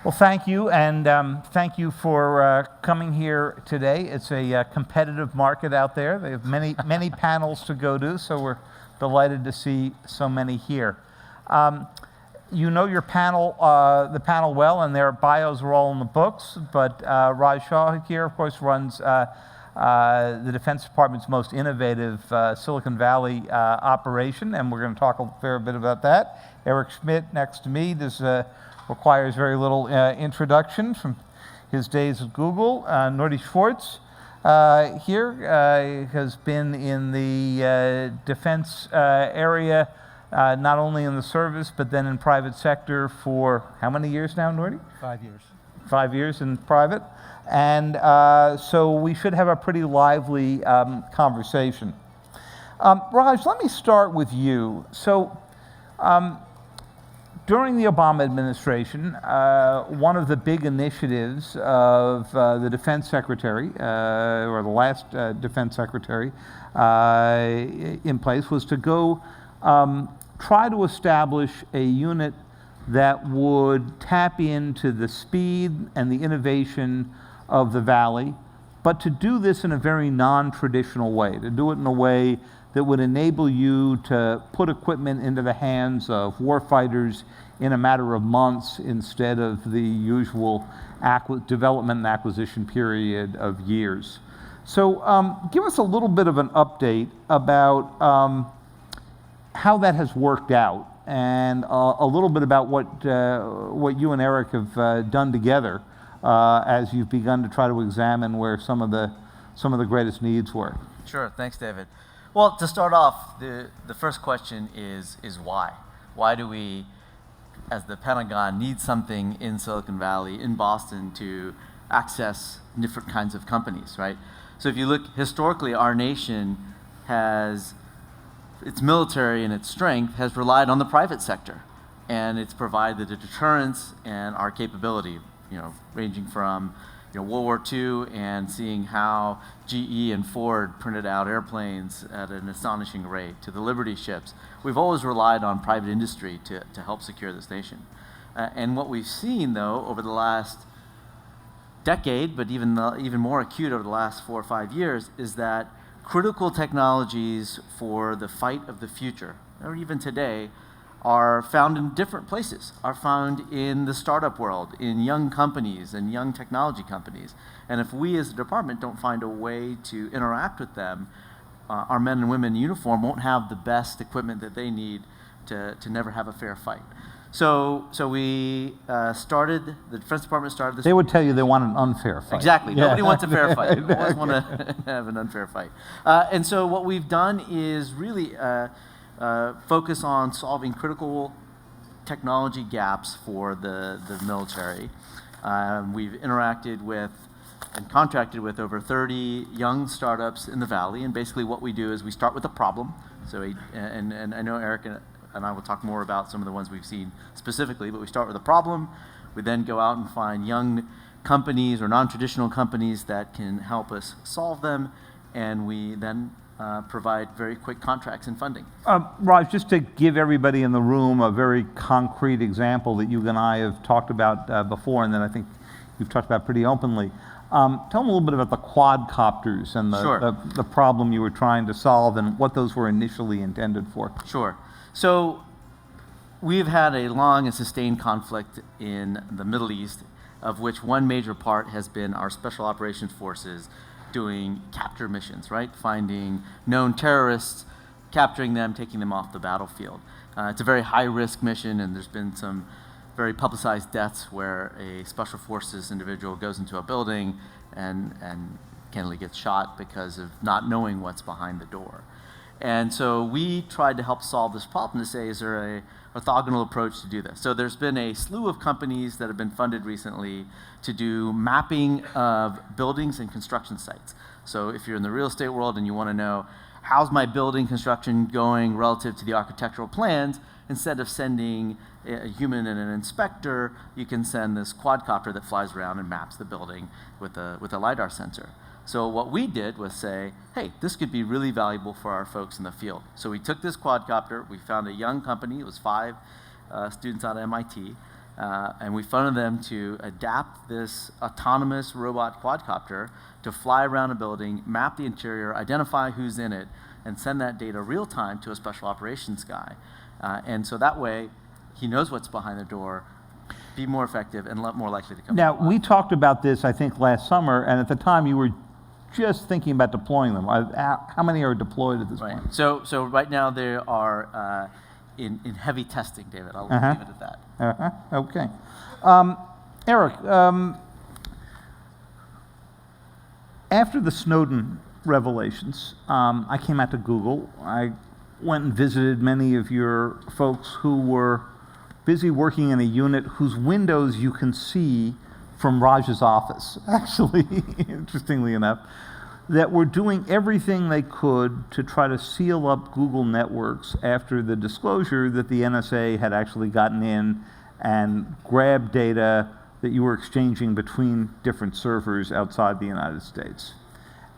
Well, thank you, and thank you for coming here today. It's a competitive market out there. They have many panels to go to, so we're delighted to see so many here. You know your panel, the panel well, and their bios are all in the books, but Raj Shah here, of course, runs the Defense Department's most innovative Silicon Valley operation, and we're going to talk a fair bit about that. Eric Schmidt next to me. This requires very little introduction from his days at Google. Norton Schwartz here has been in the defense area, not only in the service, but then in private sector for how many years now, Norton? 5 years. 5 years in private. And so we should have a pretty lively conversation. Raj, let me start with you. So during the Obama administration, one of the big initiatives of the Defense Secretary, or the last Defense Secretary in place, was to go try to establish a unit that would tap into the speed and the innovation of the Valley, but to do this in a very non-traditional way, to do it in a way that would enable you to put equipment into the hands of warfighters in a matter of months instead of the usual development and acquisition period of years. So give us a little bit of an update about how that has worked out, and a little bit about what you and Eric have done together as you've begun to try to examine where some of the greatest needs were. Sure, thanks, David. Well, to start off, the first question is why? Why do we, as the Pentagon, need something in Silicon Valley, in Boston, to access different kinds of companies, right? So if you look historically, our nation has, its military and its strength has relied on the private sector, and it's provided the deterrence and our capability, ranging from World War II and seeing how GE and Ford printed out airplanes at an astonishing rate, to the Liberty ships. We've always relied on private industry to help secure this nation. And what we've seen, though, over the last decade, but even more acute over the last 4 or 5 years, is that critical technologies for the fight of the future, or even today, are found in different places, are found in the startup world, in young companies and young technology companies. And if we as a department don't find a way to interact with them, our men and women in uniform won't have the best equipment that they need to never have a fair fight. So we started, the Defense Department started this. They would tell you they want an unfair fight. Exactly. Yeah. Nobody wants a fair fight. We always want to have an unfair fight. And so what we've done is really focus on solving critical technology gaps for the military. We've interacted with and contracted with over 30 young startups in the Valley, and basically what we do is we start with a problem. So, and I know Eric and I will talk more about some of the ones we've seen specifically, but we start with a problem. We then go out and find young companies or non-traditional companies that can help us solve them, and we then provide very quick contracts and funding. Raj, just to give everybody in the room a very concrete example that you and I have talked about before, and then I think you've talked about pretty openly. Tell them a little bit about the quadcopters and the problem you were trying to solve and what those were initially intended for. Sure. So we've had a long and sustained conflict in the Middle East, of which one major part has been our special operations forces doing capture missions, right? Finding known terrorists, capturing them, taking them off the battlefield. It's a very high-risk mission, and there's been some very publicized deaths where a special forces individual goes into a building and candidly gets shot because of not knowing what's behind the door. And so we tried to help solve this problem to say, is there a orthogonal approach to do this? So there's been a slew of companies that have been funded recently to do mapping of buildings and construction sites. So if you're in the real estate world and you want to know, how's my building construction going relative to the architectural plans, instead of sending a human and an inspector, you can send this quadcopter that flies around and maps the building with a LiDAR sensor. So what we did was say, hey, this could be really valuable for our folks in the field. So we took this quadcopter, we found a young company, it was 5 students out of MIT, And we funded them to adapt this autonomous robot quadcopter to fly around a building, map the interior, identify who's in it, and send that data real time to a special operations guy. And so that way, he knows what's behind the door, be more effective, and more likely to come. Now, we talked about this, I think, last summer, and at the time you were just thinking about deploying them. How many are deployed at this point? So right now they are in heavy testing, David. I'll leave it at that. Okay. Eric, after the Snowden revelations, I came out to Google. I went and visited many of your folks who were busy working in a unit whose windows you can see from Raj's office, actually, interestingly enough, that were doing everything they could to try to seal up Google networks after the disclosure that the NSA had actually gotten in and grabbed data that you were exchanging between different servers outside the United States.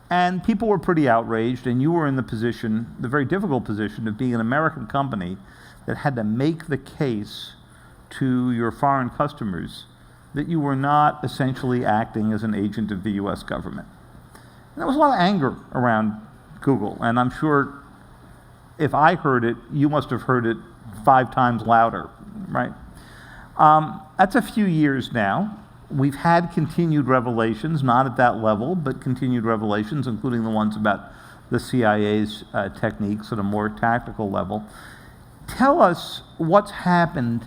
And people were pretty outraged, and you were in the position, the very difficult position, of being an American company that had to make the case to your foreign customers that you were not essentially acting as an agent of the US government. And there was a lot of anger around Google, and I'm sure if I heard it, you must have heard it 5 times louder, right? That's a few years now. We've had continued revelations, not at that level, but continued revelations, including the ones about the CIA's techniques at a more tactical level. Tell us what's happened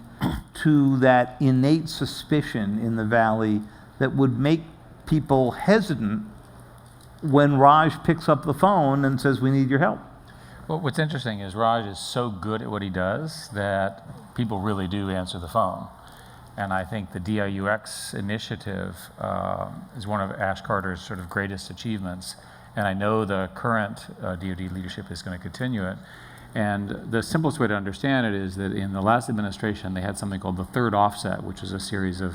to that innate suspicion in the Valley that would make people hesitant when Raj picks up the phone and says, we need your help. Well, what's interesting is Raj is so good at what he does that people really do answer the phone. And I think the DIUx initiative is one of Ash Carter's sort of greatest achievements. And I know the current DoD leadership is going to continue it. And the simplest way to understand it is that in the last administration, they had something called the third offset, which is a series of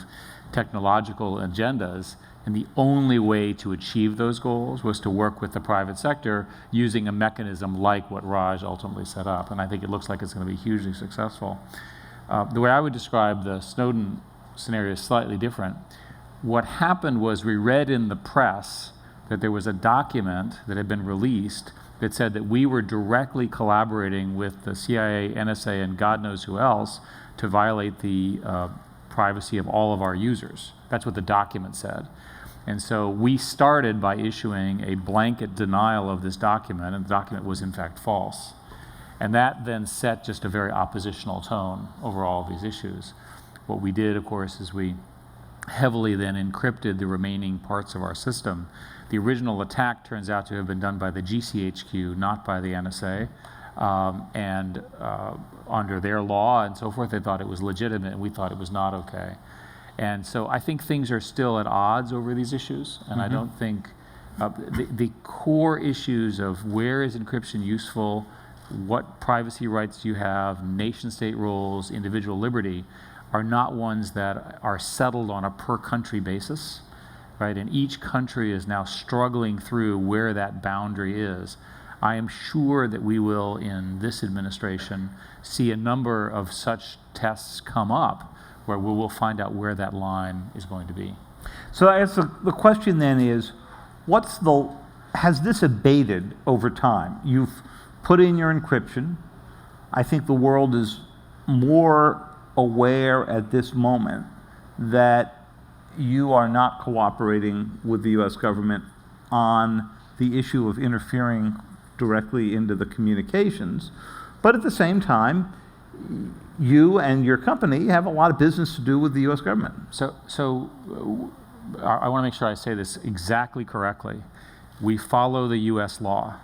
technological agendas. And the only way to achieve those goals was to work with the private sector using a mechanism like what Raj ultimately set up. And I think it looks like it's going to be hugely successful. The way I would describe the Snowden scenario is slightly different. What happened was we read in the press that there was a document that had been released that said that we were directly collaborating with the CIA, NSA, and God knows who else to violate the privacy of all of our users. That's what the document said. And so we started by issuing a blanket denial of this document, and the document was in fact false. And that then set just a very oppositional tone over all of these issues. What we did, of course, is we heavily then encrypted the remaining parts of our system. The original attack turns out to have been done by the GCHQ, not by the NSA. And under their law and so forth, they thought it was legitimate, and we thought it was not okay. And so I think things are still at odds over these issues, and I don't think the core issues of where is encryption useful, what privacy rights do you have, nation-state roles, individual liberty, are not ones that are settled on a per-country basis, right? And each country is now struggling through where that boundary is. I am sure that we will, in this administration, see a number of such tests come up where we will find out where that line is going to be. So I guess the question then is, has this abated over time? You've put in your encryption. I think the world is more aware at this moment that you are not cooperating with the US government on the issue of interfering directly into the communications. But at the same time, you and your company have a lot of business to do with the US government. So I want to make sure I say this exactly correctly. We follow the US law.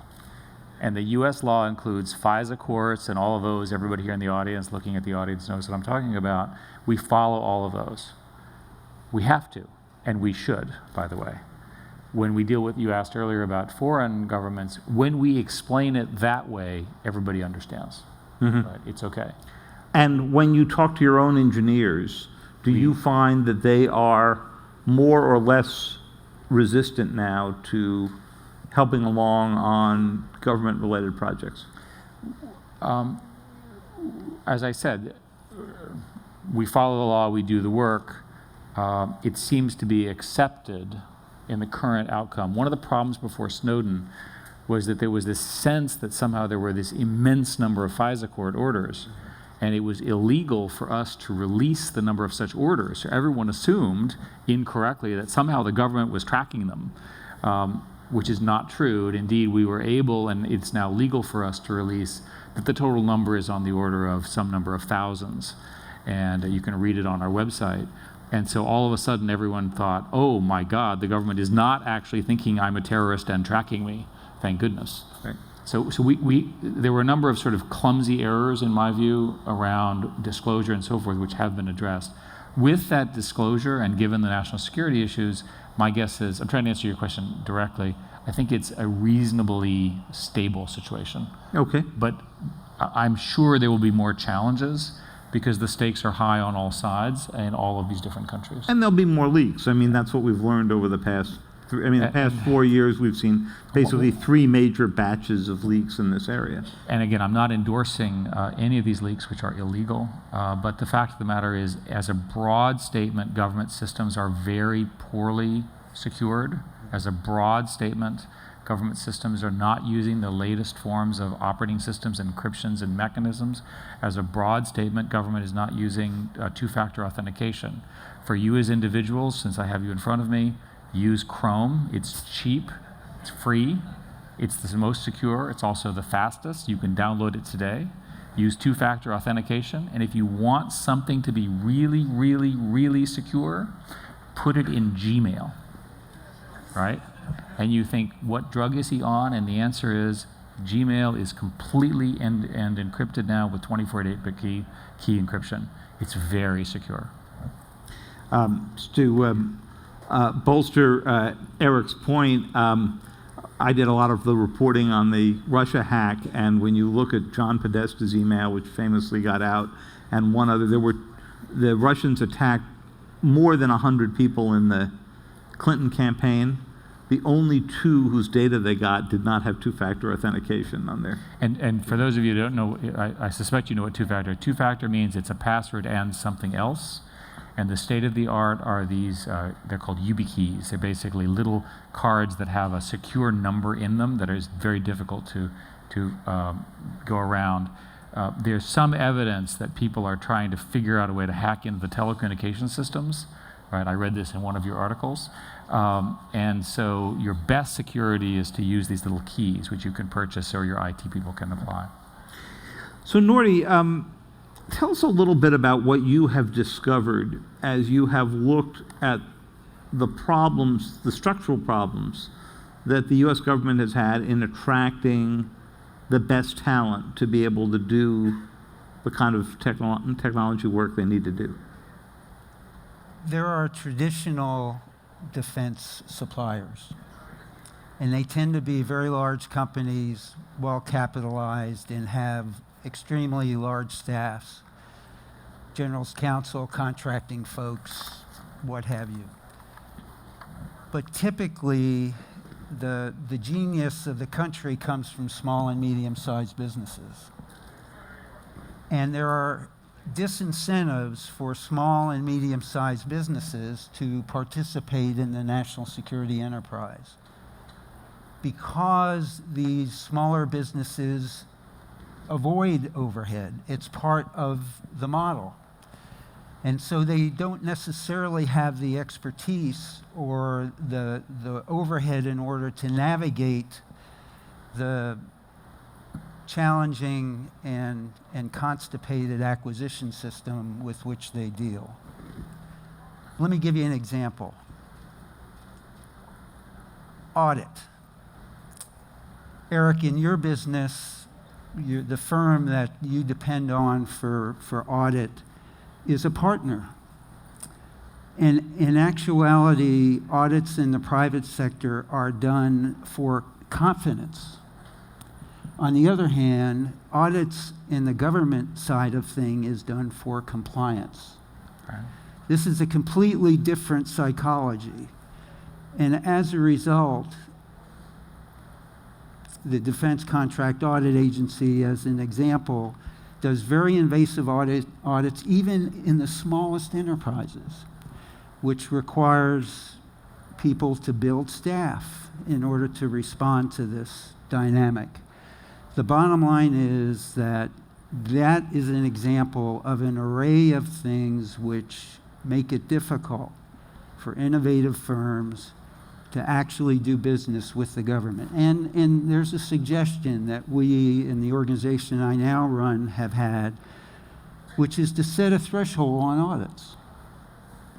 And the US law includes FISA courts and all of those. Everybody here in the audience, looking at the audience, knows what I'm talking about. We follow all of those. We have to, and we should, by the way. When we deal with, you asked earlier about foreign governments, when we explain it that way, everybody understands. Right? It's okay. And when you talk to your own engineers, do you find that they are more or less resistant now to helping along on government-related projects? As I said, we follow the law, we do the work. It seems to be accepted in the current outcome. One of the problems before Snowden was that there was this sense that somehow there were this immense number of FISA court orders, and it was illegal for us to release the number of such orders. So everyone assumed incorrectly that somehow the government was tracking them, which is not true. And indeed, we were able, and it's now legal for us to release, that the total number is on the order of some number of thousands. And you can read it on our website. And so all of a sudden, everyone thought, oh my God, the government is not actually thinking I'm a terrorist and tracking me. Thank goodness. Right. So there were a number of sort of clumsy errors, in my view, around disclosure and so forth, which have been addressed. With that disclosure, and given the national security issues, my guess is, I'm trying to answer your question directly, I think it's a reasonably stable situation. Okay. But I'm sure there will be more challenges, because the stakes are high on all sides in all of these different countries. And there'll be more leaks. I mean, that's what we've learned over the past, the past 4 years, we've seen basically 3 major batches of leaks in this area. And again, I'm not endorsing any of these leaks, which are illegal, but the fact of the matter is, as a broad statement, government systems are very poorly secured. As a broad statement, government systems are not using the latest forms of operating systems, encryptions, and mechanisms. As a broad statement, government is not using two-factor authentication. For you as individuals, since I have you in front of me, use Chrome. It's cheap, it's free, it's the most secure, it's also the fastest. You can download it today. Use two-factor authentication. And if you want something to be really, really, really secure, put it in Gmail, right? And you think, what drug is he on? And the answer is, Gmail is completely end-to-end encrypted now with 24-8-bit key encryption. It's very secure. To bolster Eric's point, I did a lot of the reporting on the Russia hack, and when you look at John Podesta's email, which famously got out, and one other, the Russians attacked more than 100 people in the Clinton campaign. The only 2 whose data they got did not have two-factor authentication on there. And for those of you who don't know, I suspect you know what two-factor. Two-factor means it's a password and something else. And the state of the art are these, they're called YubiKeys. They're basically little cards that have a secure number in them that is very difficult to go around. There's some evidence that people are trying to figure out a way to hack into the telecommunication systems. Right, I read this in one of your articles. And so your best security is to use these little keys, which you can purchase or your IT people can apply. So Norty, tell us a little bit about what you have discovered as you have looked at the problems, the structural problems that the U.S. government has had in attracting the best talent to be able to do the kind of technology work they need to do. There are traditional defense suppliers, and they tend to be very large companies, well capitalized, and have extremely large staffs, general's counsel, contracting folks, what have you. But typically, the genius of the country comes from small and medium-sized businesses. And there are disincentives for small and medium-sized businesses to participate in the national security enterprise, because these smaller businesses avoid overhead. It's part of the model. And so they don't necessarily have the expertise or the overhead in order to navigate the challenging and constipated acquisition system with which they deal. Let me give you an example. Audit. Eric, in your business, the firm that you depend on for audit is a partner. And in actuality, audits in the private sector are done for confidence. On the other hand, audits in the government side of thing is done for compliance. Right. This is a completely different psychology. And as a result, the Defense Contract Audit Agency, as an example, does very invasive audits even in the smallest enterprises, which requires people to build staff in order to respond to this dynamic. The bottom line is that that is an example of an array of things which make it difficult for innovative firms to actually do business with the government. And there's a suggestion that we in the organization I now run have had, which is to set a threshold on audits.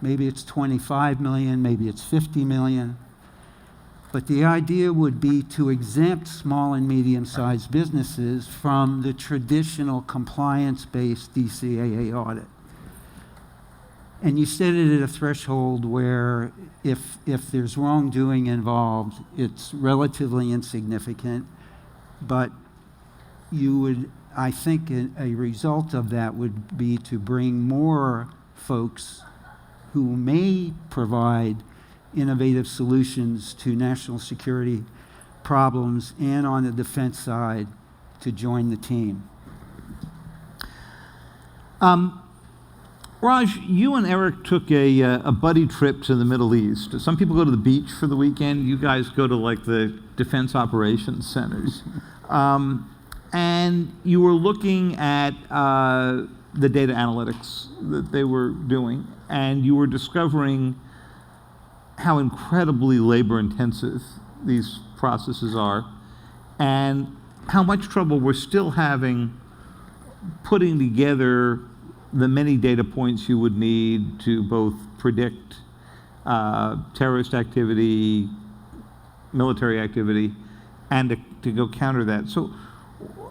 Maybe it's 25 million, maybe it's 50 million. But the idea would be to exempt small and medium-sized businesses from the traditional compliance-based DCAA audit. And you set it at a threshold where if there's wrongdoing involved, it's relatively insignificant. But you would, I think, a result of that would be to bring more folks who may provide innovative solutions to national security problems and on the defense side to join the team. Raj, you and Eric took a buddy trip to the Middle East. Some people go to the beach for the weekend. You guys go to like the defense operations centers. And you were looking at the data analytics that they were doing, and you were discovering how incredibly labor-intensive these processes are, and how much trouble we're still having putting together the many data points you would need to both predict terrorist activity, military activity, and to go counter that. So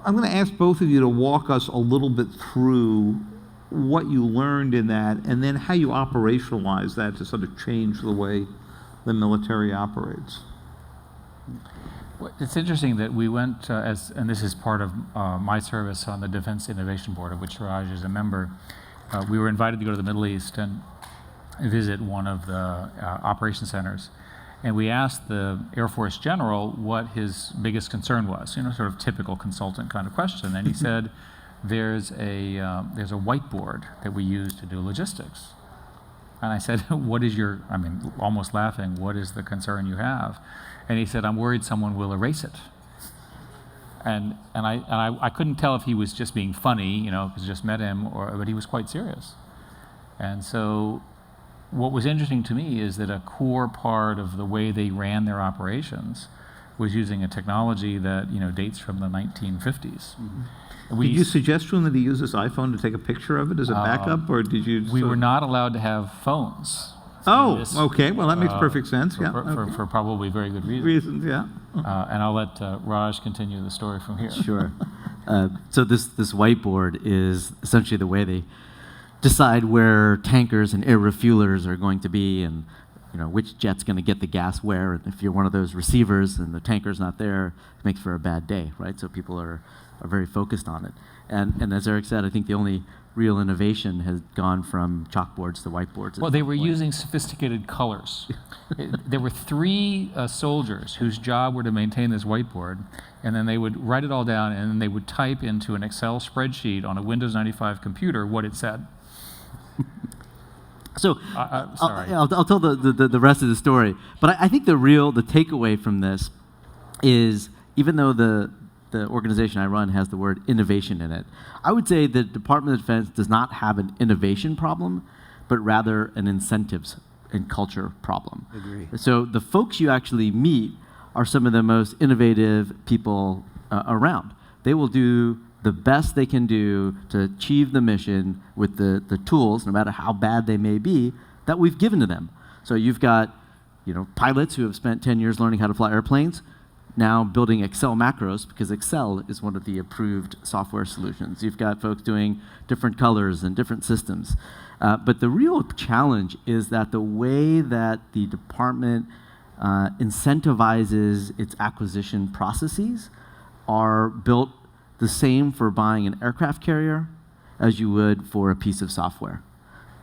I'm going to ask both of you to walk us a little bit through what you learned in that, and then how you operationalize that to sort of change the way the military operates. Well, it's interesting that we went, and this is part of my service on the Defense Innovation Board, of which Raj is a member. We were invited to go to the Middle East and visit one of the operation centers. And we asked the Air Force General what his biggest concern was, sort of typical consultant kind of question. And he said, there's a whiteboard that we use to do logistics. And I said, what is your, almost laughing, what is the concern you have? And he said, I'm worried someone will erase it. And I couldn't tell if he was just being funny, because I just met him, but he was quite serious. And so what was interesting to me is that a core part of the way they ran their operations was using a technology that dates from the 1950s. Mm-hmm. Did you suggest to him that he use his iPhone to take a picture of it as a backup, or did you? We were not allowed to have phones. Oh, okay. Well, that makes perfect sense. For probably very good reasons. Yeah. And I'll let Raj continue the story from here. Sure. So this whiteboard is essentially the way they decide where tankers and air refuelers are going to be, and which jet's going to get the gas where. And if you're one of those receivers and the tanker's not there, it makes for a bad day, right? So people are very focused on it. And as Eric said, I think the only real innovation has gone from chalkboards to whiteboards. Well, they were using sophisticated colors. There were 3 soldiers whose job were to maintain this whiteboard, and then they would write it all down, and then they would type into an Excel spreadsheet on a Windows 95 computer what it said. So sorry. I'll tell the rest of the story. But I think the takeaway from this is, even though the organization I run has the word innovation in it, I would say the Department of Defense does not have an innovation problem, but rather an incentives and culture problem. Agree. So the folks you actually meet are some of the most innovative people around. They will do the best they can do to achieve the mission with the tools, no matter how bad they may be, that we've given to them. So you've got pilots who have spent 10 years learning how to fly airplanes, now building Excel macros, because Excel is one of the approved software solutions. You've got folks doing different colors and different systems. But the real challenge is that the way that the department incentivizes its acquisition processes are built the same for buying an aircraft carrier as you would for a piece of software.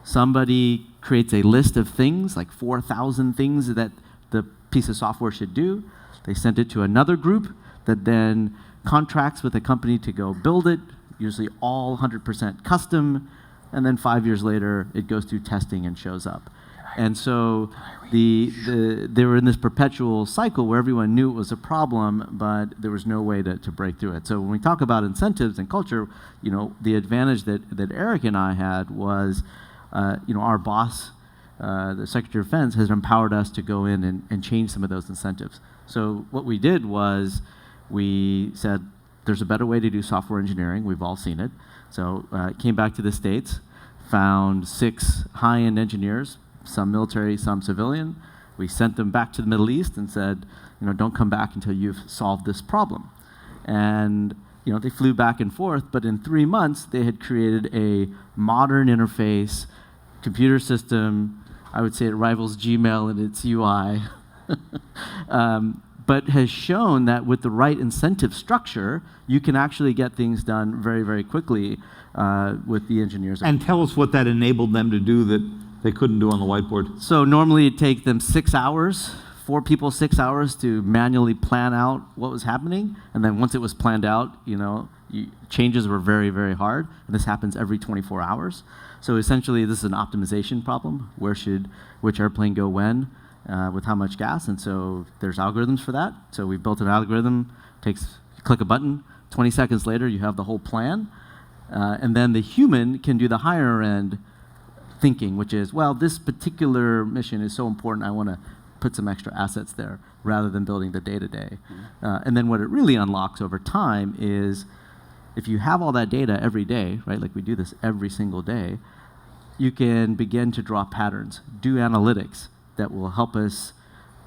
Somebody creates a list of things, like 4,000 things that the piece of software should do. They send it to another group that then contracts with a company to go build it, usually all 100% custom, and then 5 years later, it goes through testing and shows up. And so they were in this perpetual cycle where everyone knew it was a problem, but there was no way to break through it. So when we talk about incentives and culture, the advantage that Eric and I had was, our boss, the Secretary of Defense, has empowered us to go in and change some of those incentives. So what we did was we said, there's a better way to do software engineering. We've all seen it. So came back to the States, found 6 high-end engineers, some military, some civilian. We sent them back to the Middle East and said, don't come back until you've solved this problem. And they flew back and forth, but in 3 months, they had created a modern interface, computer system. I would say it rivals Gmail in its UI, but has shown that with the right incentive structure, you can actually get things done very, very quickly with the engineers. And tell us what that enabled them to do that they couldn't do on the whiteboard. So normally it'd take them 6 hours, 4 people, 6 hours to manually plan out what was happening. And then once it was planned out, changes were very, very hard. And this happens every 24 hours. So essentially this is an optimization problem. Which airplane go when, with how much gas? And so there's algorithms for that. So we built an algorithm, you click a button, 20 seconds later you have the whole plan. And then the human can do the higher end thinking, which is, well, this particular mission is so important, I want to put some extra assets there rather than building the day-to-day. And then what it really unlocks over time is if you have all that data every day, right, like we do this every single day, you can begin to draw patterns, do analytics that will help us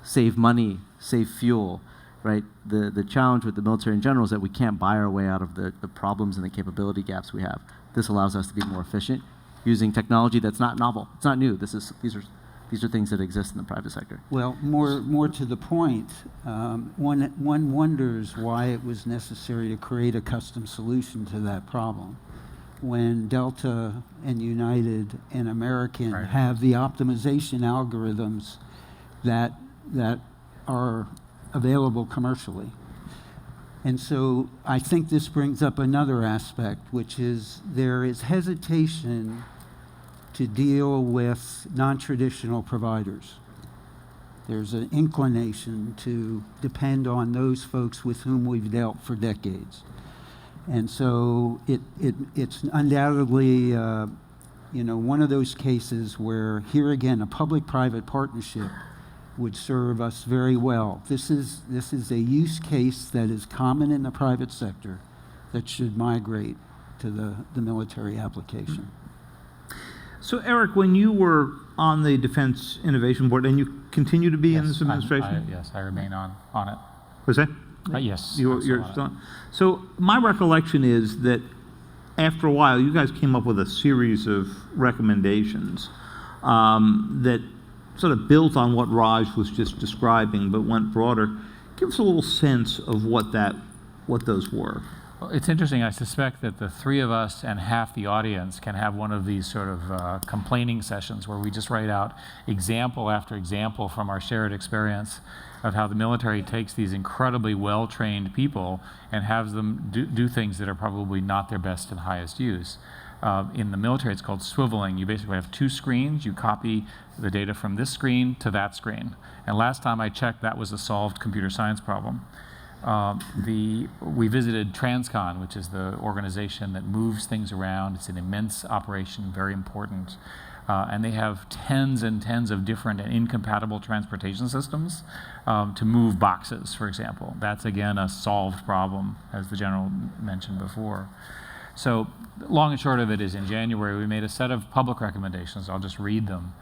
save money, save fuel, right? The challenge with the military in general is that we can't buy our way out of the problems and the capability gaps we have. This allows us to be more efficient, using technology that's not novel. It's not new. These are things that exist in the private sector. Well, more to the point, one wonders why it was necessary to create a custom solution to that problem. When Delta and United and American have the optimization algorithms that are available commercially. And so I think this brings up another aspect, which is there is hesitation to deal with non-traditional providers. There's an inclination to depend on those folks with whom we've dealt for decades. And so it's undoubtedly one of those cases where, here again, a public-private partnership would serve us very well. This is a use case that is common in the private sector that should migrate to the military application. So, Eric, when you were on the Defense Innovation Board, and you continue to be in this administration? Yes, I remain on it. Was that? Yes. You're still on. So my recollection is that after a while, you guys came up with a series of recommendations that sort of built on what Raj was just describing, but went broader. Give us a little sense of what those were. Well, it's interesting. I suspect that the 3 of us and half the audience can have one of these sort of complaining sessions where we just write out example after example from our shared experience of how the military takes these incredibly well-trained people and has them do things that are probably not their best and highest use. In the military, it's called swiveling. You basically have 2 screens. You copy the data from this screen to that screen. And last time I checked, that was a solved computer science problem. We visited Transcon, which is the organization that moves things around. It's an immense operation, very important. And they have tens and tens of different and incompatible transportation systems to move boxes, for example. That's, again, a solved problem, as the general mentioned before. So long and short of it is, in January, we made a set of public recommendations. I'll just read them,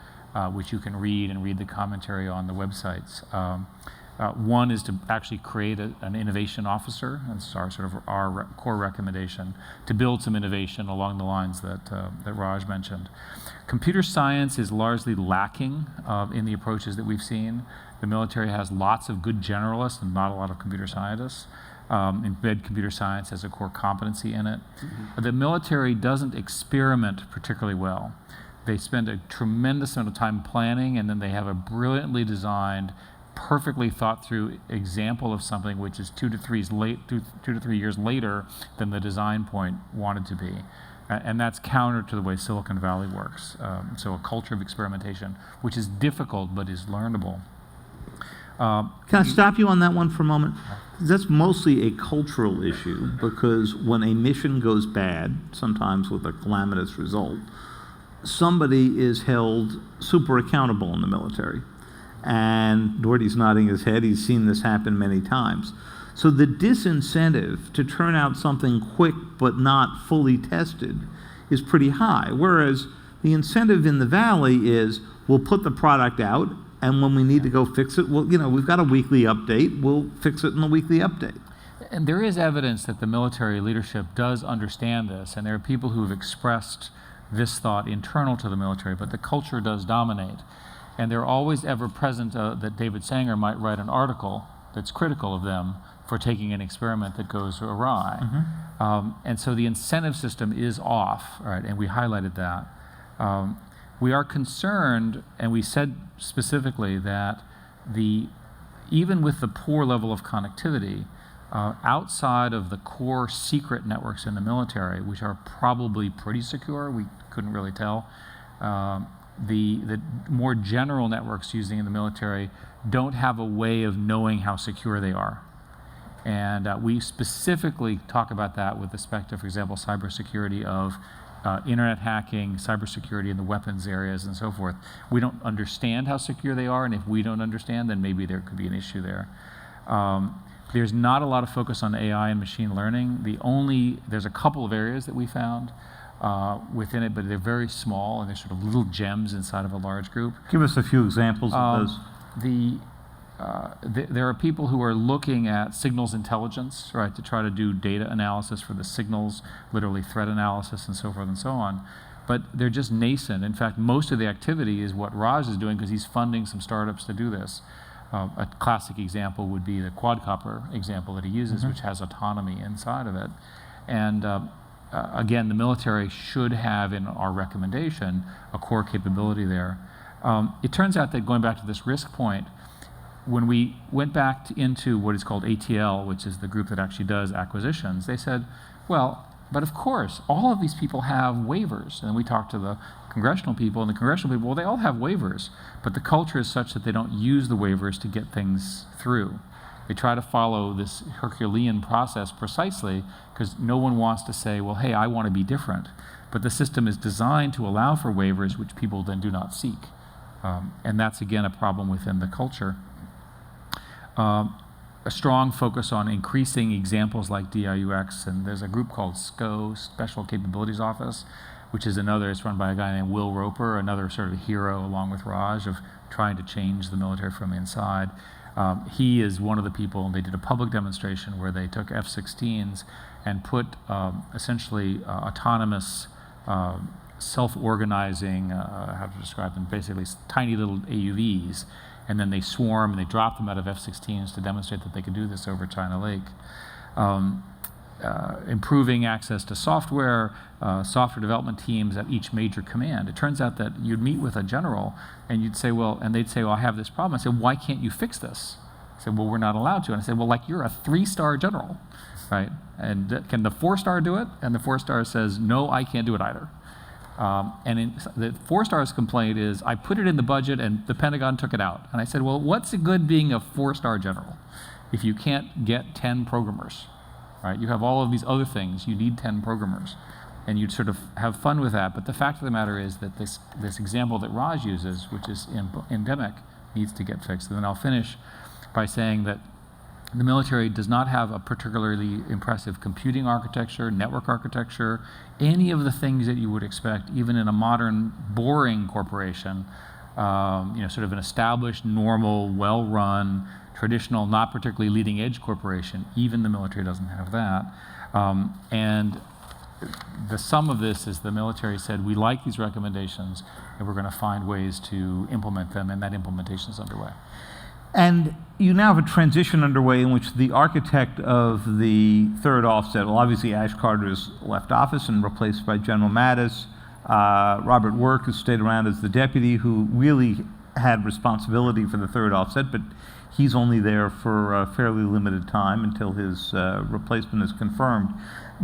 which you can read and read the commentary on the websites. One is to actually create an innovation officer. That's our core recommendation, to build some innovation along the lines that Raj mentioned. Computer science is largely lacking in the approaches that we've seen. The military has lots of good generalists and not a lot of computer scientists. Embed computer science as a core competency in it. The military doesn't experiment particularly well. They spend a tremendous amount of time planning, and then they have a brilliantly designed perfectly thought through example of something which is 2 to 3 years later than the design point wanted to be. And that's counter to the way Silicon Valley works. So a culture of experimentation, which is difficult but is learnable. Can I stop you on that one for a moment? That's mostly a cultural issue, because when a mission goes bad, sometimes with a calamitous result, somebody is held super accountable in the military. And Doherty's nodding his head. He's seen this happen many times. So the disincentive to turn out something quick but not fully tested is pretty high. Whereas the incentive in the Valley is, we'll put the product out, and when we need to go fix it, well, we've got a weekly update. We'll fix it in the weekly update. And there is evidence that the military leadership does understand this, and there are people who have expressed this thought internal to the military, but the culture does dominate. And they're always ever present that David Sanger might write an article that's critical of them for taking an experiment that goes awry. Mm-hmm. And so the incentive system is off, right? And we highlighted that. We are concerned, and we said specifically that even with the poor level of connectivity, outside of the core secret networks in the military, which are probably pretty secure, we couldn't really tell, the more general networks using in the military don't have a way of knowing how secure they are. And we specifically talk about that with respect to, for example, cybersecurity of internet hacking, cybersecurity in the weapons areas, and so forth. We don't understand how secure they are, and if we don't understand, then maybe there could be an issue there. There's not a lot of focus on AI and machine learning. There's a couple of areas that we found within it, but they're very small, and they're sort of little gems inside of a large group. Give us a few examples of those. There are people who are looking at signals intelligence, right, to try to do data analysis for the signals, literally threat analysis and so forth and so on. But they're just nascent. In fact, most of the activity is what Raj is doing because he's funding some startups to do this. A classic example would be the quadcopter example that he uses, Mm-hmm. which has autonomy inside of it. And again, the military should have, in our recommendation, a core capability there. It turns out that, going back to this risk point, when we went back into what is called ATL, which is the group that actually does acquisitions, they said, well, but of course, all of these people have waivers. And we talked to the congressional people, and the congressional people, well, they all have waivers, but the culture is such that they don't use the waivers to get things through. They try to follow this Herculean process precisely because no one wants to say, well, hey, I want to be different. But the system is designed to allow for waivers, which people then do not seek. And that's, again, a problem within the culture. A strong focus on increasing examples like DIUx, and there's a group called SCO, Special Capabilities Office, which is it's run by a guy named Will Roper, another sort of hero along with Raj of trying to change the military from inside. He is one of the people, and they did a public demonstration where they took F-16s and put essentially autonomous, self-organizing, how to describe them, basically tiny little AUVs, and then they swarm and they drop them out of F-16s to demonstrate that they could do this over China Lake. Improving access to software development teams at each major command. It turns out that you'd meet with a general and you'd say, well, and they'd say, well, I have this problem. I said, why can't you fix this? I said, well, we're not allowed to. And I said, well, like, you're a 3-star general, right? And can the 4-star do it? And the 4-star says, no, I can't do it either. The 4-star's complaint is, I put it in the budget and the Pentagon took it out. And I said, well, what's it good being a 4-star general if you can't get 10 programmers, right? You have all of these other things. You need 10 programmers. And you'd sort of have fun with that. But the fact of the matter is that this example that Raj uses, which is endemic, needs to get fixed. And then I'll finish by saying that the military does not have a particularly impressive computing architecture, network architecture, any of the things that you would expect, even in a modern, boring corporation, sort of an established, normal, well-run, traditional, not particularly leading-edge corporation. Even the military doesn't have that. And the sum of this is the military said, we like these recommendations, and we're going to find ways to implement them, and that implementation is underway. And you now have a transition underway in which the architect of the third offset, well, obviously Ash Carter's left office and replaced by General Mattis. Robert Work has stayed around as the deputy, who really had responsibility for the third offset, but he's only there for a fairly limited time until his replacement is confirmed.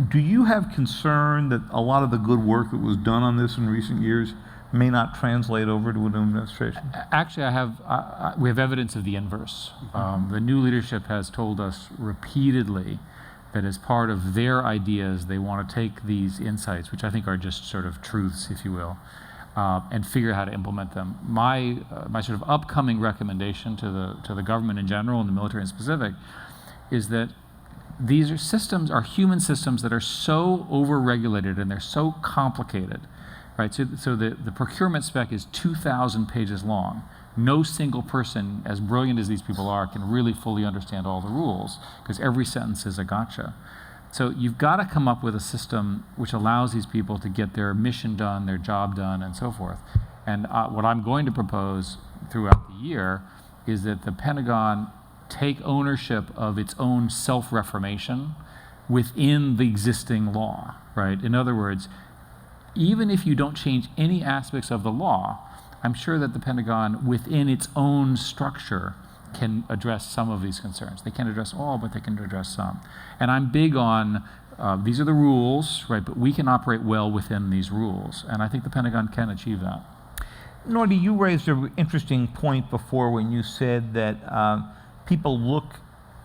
Do you have concern that a lot of the good work that was done on this in recent years may not translate over to a new administration? Actually, we have evidence of the inverse. The new leadership has told us repeatedly that as part of their ideas, they want to take these insights, which I think are just sort of truths, if you will, and figure out how to implement them. My sort of upcoming recommendation to the government in general and the military in specific is that these are human systems that are so over-regulated and they're so complicated, right? So the procurement spec is 2,000 pages long. No single person, as brilliant as these people are, can really fully understand all the rules because every sentence is a gotcha. So you've got to come up with a system which allows these people to get their mission done, their job done, and so forth. And what I'm going to propose throughout the year is that the Pentagon take ownership of its own self-reformation within the existing law, right? In other words, even if you don't change any aspects of the law, I'm sure that the Pentagon, within its own structure, can address some of these concerns. They can't address all, but they can address some. And I'm big on, these are the rules, right, but we can operate well within these rules. And I think the Pentagon can achieve that. Norty, you raised an interesting point before when you said that people look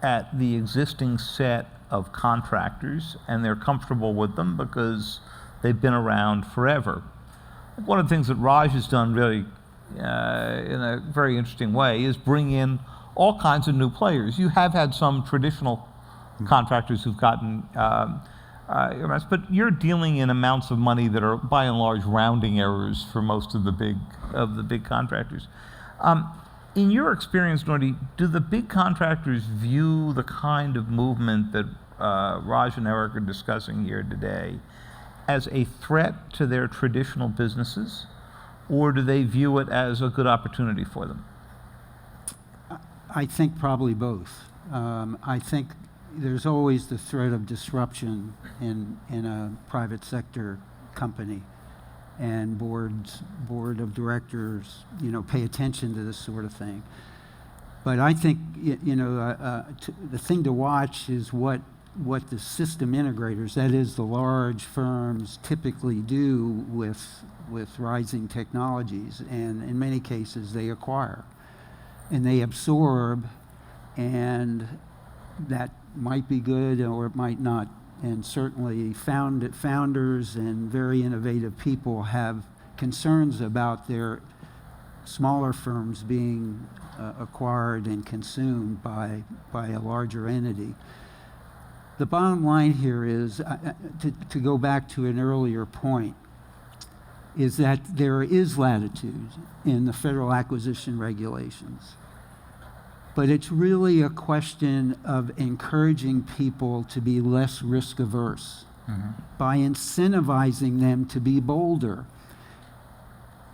at the existing set of contractors and they're comfortable with them because they've been around forever. One of the things that Raj has done really in a very interesting way is bring in all kinds of new players. You have had some traditional contractors who've gotten but you're dealing in amounts of money that are by and large rounding errors for most of the big contractors. In your experience, Norty, do the big contractors view the kind of movement that Raj and Eric are discussing here today as a threat to their traditional businesses, or do they view it as a good opportunity for them? I think probably both. I think there's always the threat of disruption in a private sector company, and board of directors, pay attention to this sort of thing. But I think, the thing to watch is what the system integrators, that is the large firms, typically do with rising technologies, and in many cases they acquire and they absorb, and that might be good or it might not. And certainly founders and very innovative people have concerns about their smaller firms being acquired and consumed by a larger entity. The bottom line here is, to go back to an earlier point, is that there is latitude in the federal acquisition regulations. But it's really a question of encouraging people to be less risk averse by incentivizing them to be bolder.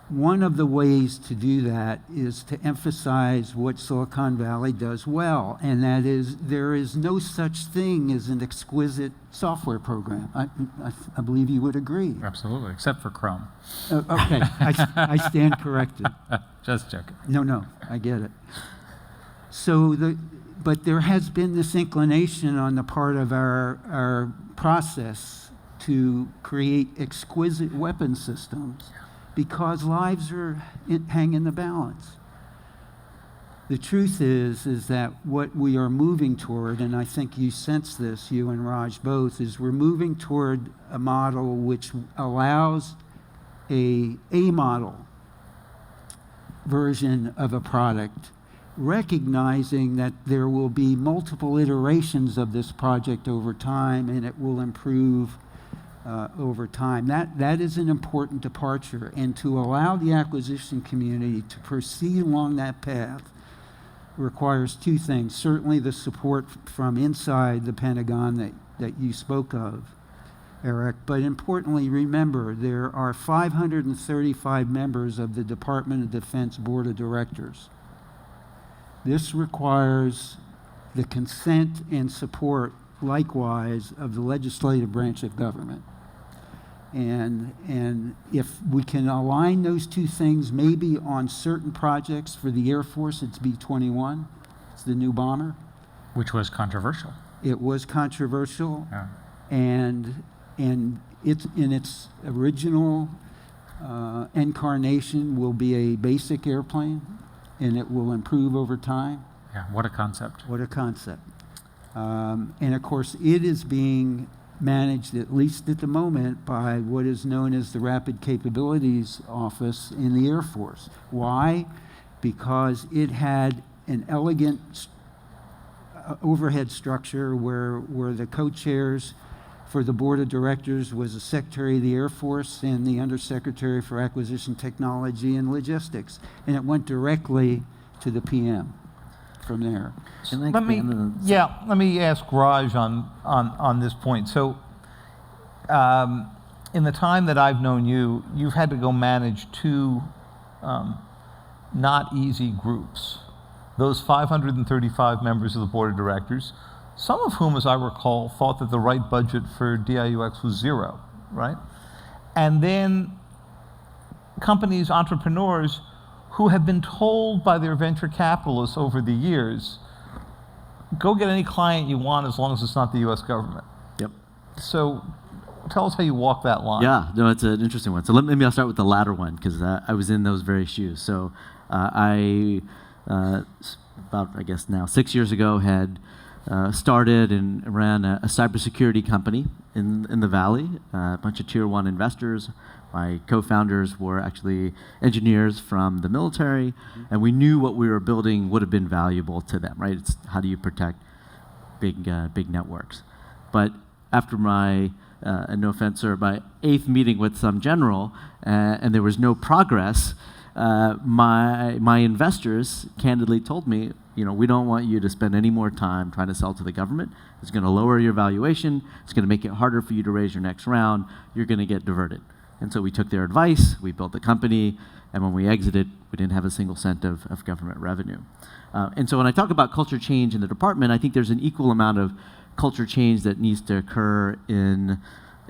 One of the ways to do that is to emphasize what Silicon Valley does well, and that is there is no such thing as an exquisite software program. I believe you would agree. Absolutely, except for Chrome. Okay, I stand corrected. Just checking. No, I get it. But there has been this inclination on the part of our process to create exquisite weapon systems because lives hang in the balance. The truth is that what we are moving toward, and I think you sense this, you and Raj both, is we're moving toward a model which allows a model version of a product, recognizing that there will be multiple iterations of this project over time and it will improve over time. That is an important departure, and to allow the acquisition community to proceed along that path requires two things. Certainly the support from inside the Pentagon that you spoke of, Eric, but importantly, remember, there are 535 members of the Department of Defense Board of Directors. This requires the consent and support, likewise, of the legislative branch of government. And if we can align those two things, maybe on certain projects for the Air Force, it's B-21, it's the new bomber. Which was controversial. It was controversial, Yeah. and it's in its original incarnation will be a basic airplane, and it will improve over time. Yeah, what a concept. What a concept. And of course, it is being managed, at least at the moment, by what is known as the Rapid Capabilities Office in the Air Force. Why? Because it had an elegant overhead structure where the co-chairs for the board of directors was the Secretary of the Air Force and the Undersecretary for Acquisition Technology and Logistics. And it went directly to the PM from there. Let me ask Raj on this point. So, in the time that I've known you, you've had to go manage two not easy groups. Those 535 members of the board of directors, some of whom, as I recall, thought that the right budget for DIUx was zero, right? And then companies, entrepreneurs, who have been told by their venture capitalists over the years, go get any client you want as long as it's not the US government. Yep. So tell us how you walk that line. Yeah, no, it's an interesting one. So maybe I'll start with the latter one, because I was in those very shoes. So about, I guess now 6 years ago, had started and ran a cybersecurity company in the Valley, a bunch of tier 1 investors. My co-founders were actually engineers from the military, and we knew what we were building would have been valuable to them, right? It's how do you protect big networks. But after my, no offense, sir, my 8th meeting with some general, and there was no progress, my investors candidly told me, we don't want you to spend any more time trying to sell to the government. It's going to lower your valuation. It's going to make it harder for you to raise your next round. You're going to get diverted. And so we took their advice, we built the company, and when we exited, we didn't have a single cent of government revenue. And so when I talk about culture change in the department, I think there's an equal amount of culture change that needs to occur in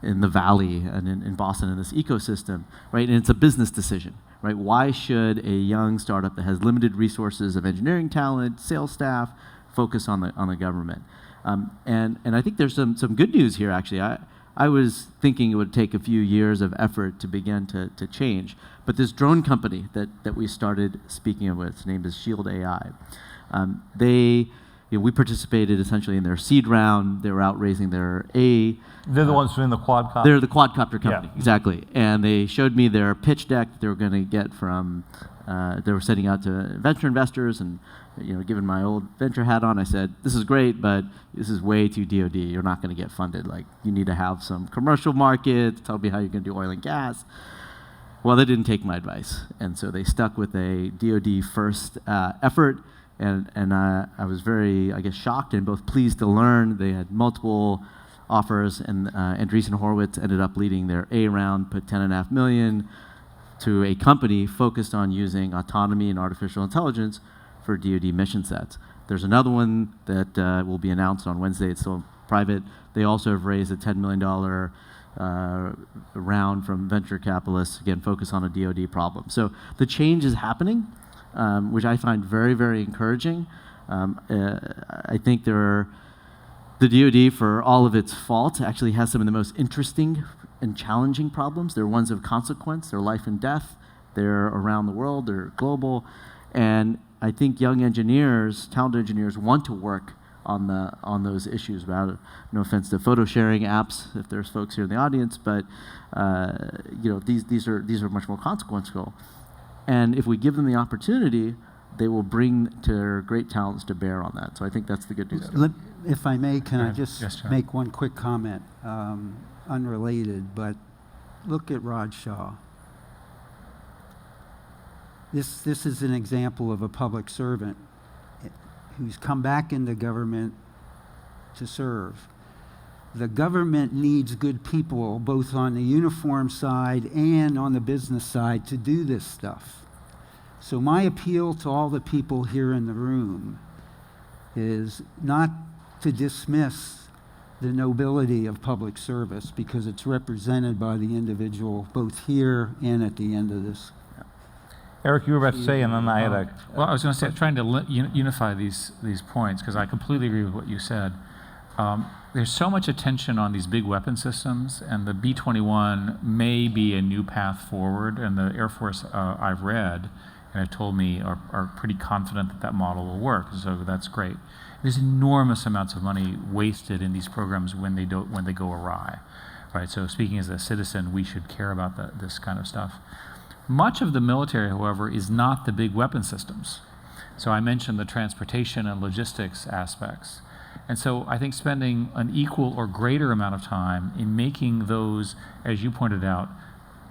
the Valley and in Boston, in this ecosystem, right? And it's a business decision, right? Why should a young startup that has limited resources of engineering talent, sales staff, focus on the government? And I think there's some good news here, actually. I was thinking it would take a few years of effort to begin to change. But this drone company that we started speaking with, its name is Shield AI. We participated essentially in their seed round. They were out raising their A. They're the ones who are in the quadcopter. They're the quadcopter company, Yeah. Exactly. And they showed me their pitch deck that they were going to get from, they were sending out to venture investors, and given my old venture hat on, I said, this is great, but this is way too DoD. You're not going to get funded. Like, you need to have some commercial markets. Tell me how you're going to do oil and gas. Well, they didn't take my advice, and so they stuck with a DoD first effort. And I was very, I guess, shocked and both pleased to learn they had multiple offers, and Andreessen Horowitz ended up leading their A round, put $10.5 million to a company focused on using autonomy and artificial intelligence for DoD mission sets. There's another one that will be announced on Wednesday. It's still private. They also have raised a $10 million round from venture capitalists, again, focused on a DoD problem. So the change is happening, which I find very, very encouraging. I think the DoD, for all of its faults, actually has some of the most interesting and challenging problems. They're ones of consequence. They're life and death. They're around the world. They're global. And I think young engineers, talented engineers, want to work on those issues. Without, no offense to photo sharing apps, if there's folks here in the audience, but these are much more consequential. And if we give them the opportunity, they will bring their great talents to bear on that. So I think that's the good news. If I may, can I just Yes, make one quick comment, unrelated, but look at Raj Shah. This is an example of a public servant who's come back into government to serve. The government needs good people, both on the uniform side and on the business side, to do this stuff. So my appeal to all the people here in the room is not to dismiss the nobility of public service because it's represented by the individual both here and at the end of this. Eric, you were about to say, and then I had a... Well, I was going to say, trying to unify these points, because I completely agree with what you said. There's so much attention on these big weapon systems, and the B-21 may be a new path forward, and the Air Force I've read and have told me are pretty confident that that model will work, so that's great. There's enormous amounts of money wasted in these programs when they go awry, right? So speaking as a citizen, we should care about this kind of stuff. Much of the military, however, is not the big weapon systems. So I mentioned the transportation and logistics aspects. And so I think spending an equal or greater amount of time in making those, as you pointed out,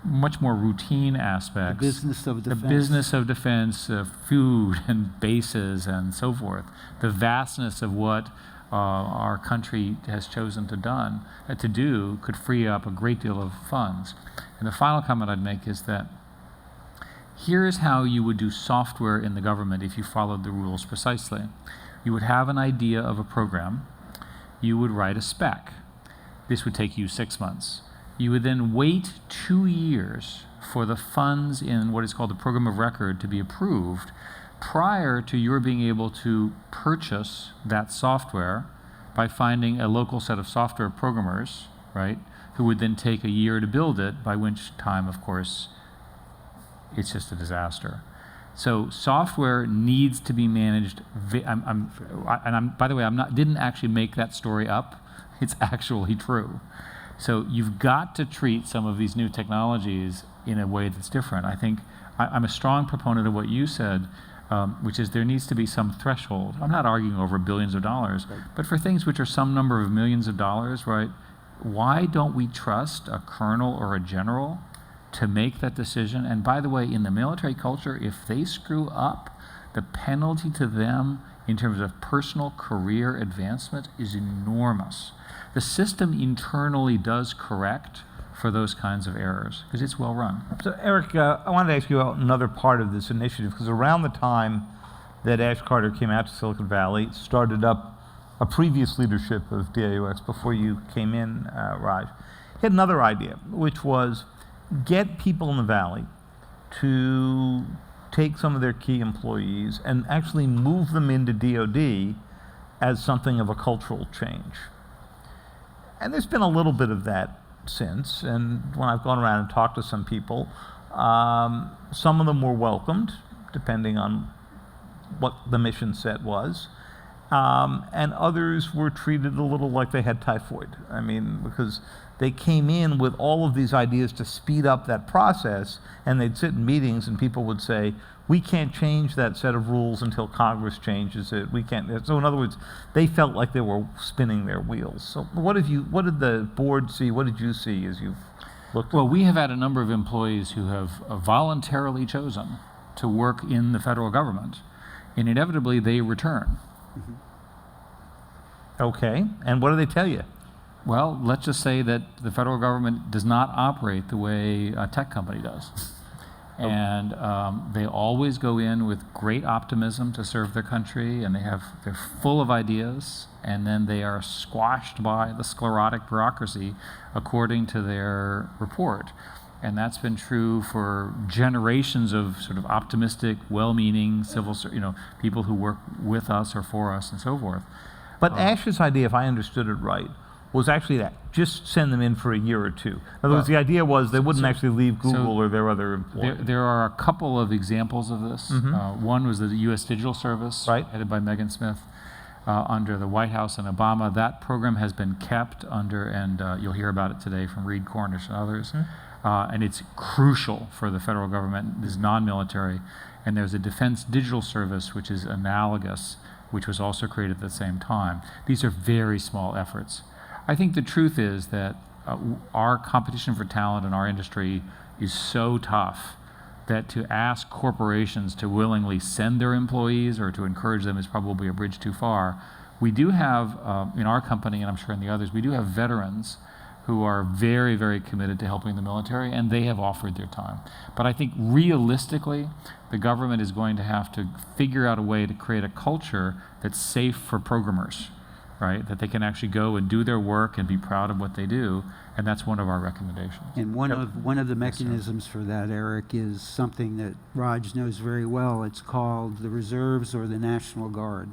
much more routine aspects. The business of defense. The business of defense, food and bases and so forth. The vastness of what our country has chosen to do could free up a great deal of funds. And the final comment I'd make is that here's how you would do software in the government if you followed the rules precisely. You would have an idea of a program. You would write a spec. This would take you 6 months. You would then wait 2 years for the funds in what is called the program of record to be approved prior to your being able to purchase that software by finding a local set of software programmers, right, who would then take a year to build it, by which time, of course, it's just a disaster. So software needs to be managed. By the way, didn't actually make that story up. It's actually true. So you've got to treat some of these new technologies in a way that's different. I think I'm a strong proponent of what you said, which is there needs to be some threshold. I'm not arguing over billions of dollars, but for things which are some number of millions of dollars, right? Why don't we trust a colonel or a general to make that decision? And by the way, in the military culture, if they screw up, the penalty to them in terms of personal career advancement is enormous. The system internally does correct for those kinds of errors because it's well run. So Eric, I wanted to ask you about another part of this initiative, because around the time that Ash Carter came out to Silicon Valley, started up a previous leadership of DIUx before you came in, Raj. He had another idea, which was get people in the Valley to take some of their key employees and actually move them into DoD as something of a cultural change. And there's been a little bit of that since, and when I've gone around and talked to some people, some of them were welcomed, depending on what the mission set was, and others were treated a little like they had typhoid. I mean, because they came in with all of these ideas to speed up that process, and they'd sit in meetings and people would say, we can't change that set of rules until Congress changes it. We can't. So in other words, they felt like they were spinning their wheels. So what did the board see? What did you see as you've looked? Well, we have had a number of employees who have voluntarily chosen to work in the federal government, and inevitably they return. Mm-hmm. Okay, and what do they tell you? Well, let's just say that the federal government does not operate the way a tech company does. And they always go in with great optimism to serve their country, and they're full of ideas, and then they are squashed by the sclerotic bureaucracy according to their report. And that's been true for generations of sort of optimistic, well-meaning people who work with us or for us and so forth. But Ash's idea, if I understood it right, was actually that just send them in for a year or two. In other words, the idea was they wouldn't actually leave Google or their other employees. There are a couple of examples of this. Mm-hmm. One was the U.S. Digital Service, right, headed by Megan Smith, under the White House and Obama. That program has been kept under, and you'll hear about it today from Reed Cornish and others. Mm-hmm. And it's crucial for the federal government. It's non-military. And there's a Defense Digital Service, which is analogous, which was also created at the same time. These are very small efforts. I think the truth is that our competition for talent in our industry is so tough that to ask corporations to willingly send their employees or to encourage them is probably a bridge too far. We do have, in our company, and I'm sure in the others, we do have veterans who are very, very committed to helping the military, and they have offered their time. But I think realistically, the government is going to have to figure out a way to create a culture that's safe for programmers. right? That they can actually go and do their work and be proud of what they do, and that's one of our recommendations. And one of the mechanisms for that, Eric, is something that Raj knows very well. It's called the Reserves or the National Guard.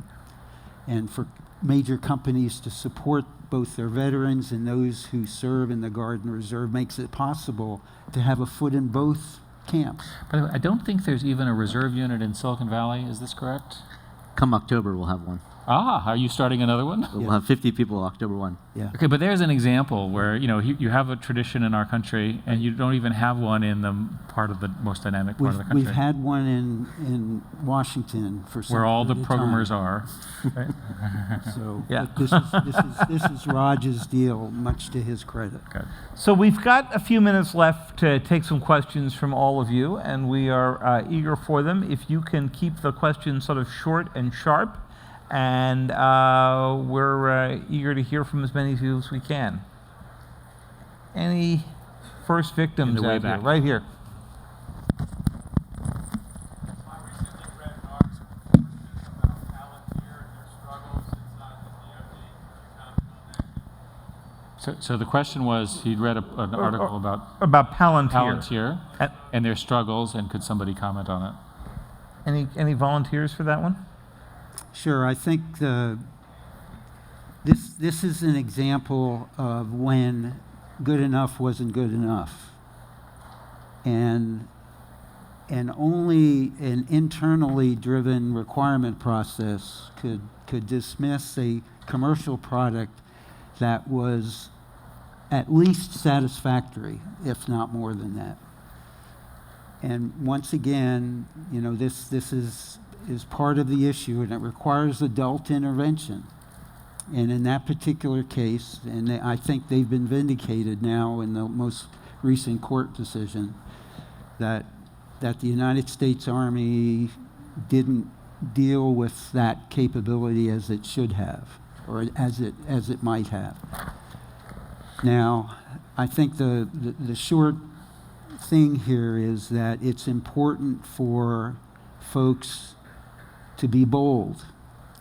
And for major companies to support both their veterans and those who serve in the Guard and Reserve makes it possible to have a foot in both camps. By the way, I don't think there's even a reserve unit in Silicon Valley. Is this correct? Come October, we'll have one. Ah, are you starting another one? We'll have 50 people October 1. Yeah. Okay, but there's an example where you have a tradition in our country, and you don't even have one in the part of the most dynamic part of the country. We've had one in Washington for some where all the period of programmers time. are. Right? So Yeah. this is Raj's deal, much to his credit. Good. So we've got a few minutes left to take some questions from all of you, and we are eager for them. If you can keep the questions sort of short and sharp, and we're eager to hear from as many of you as we can. Any first victims In the way out here? back. Right here. So the question was, he'd read an article About Palantir. Palantir Uh, and their struggles, and could somebody comment on it? Any volunteers for that one? Sure, I think this is an example of when good enough wasn't good enough. And only an internally driven requirement process could dismiss a commercial product that was at least satisfactory, if not more than that. And once again, this is part of the issue, and it requires adult intervention. And in that particular case, and I think they've been vindicated now in the most recent court decision, that the United States Army didn't deal with that capability as it should have, or as it might have. Now, I think the short thing here is that it's important for folks to be bold,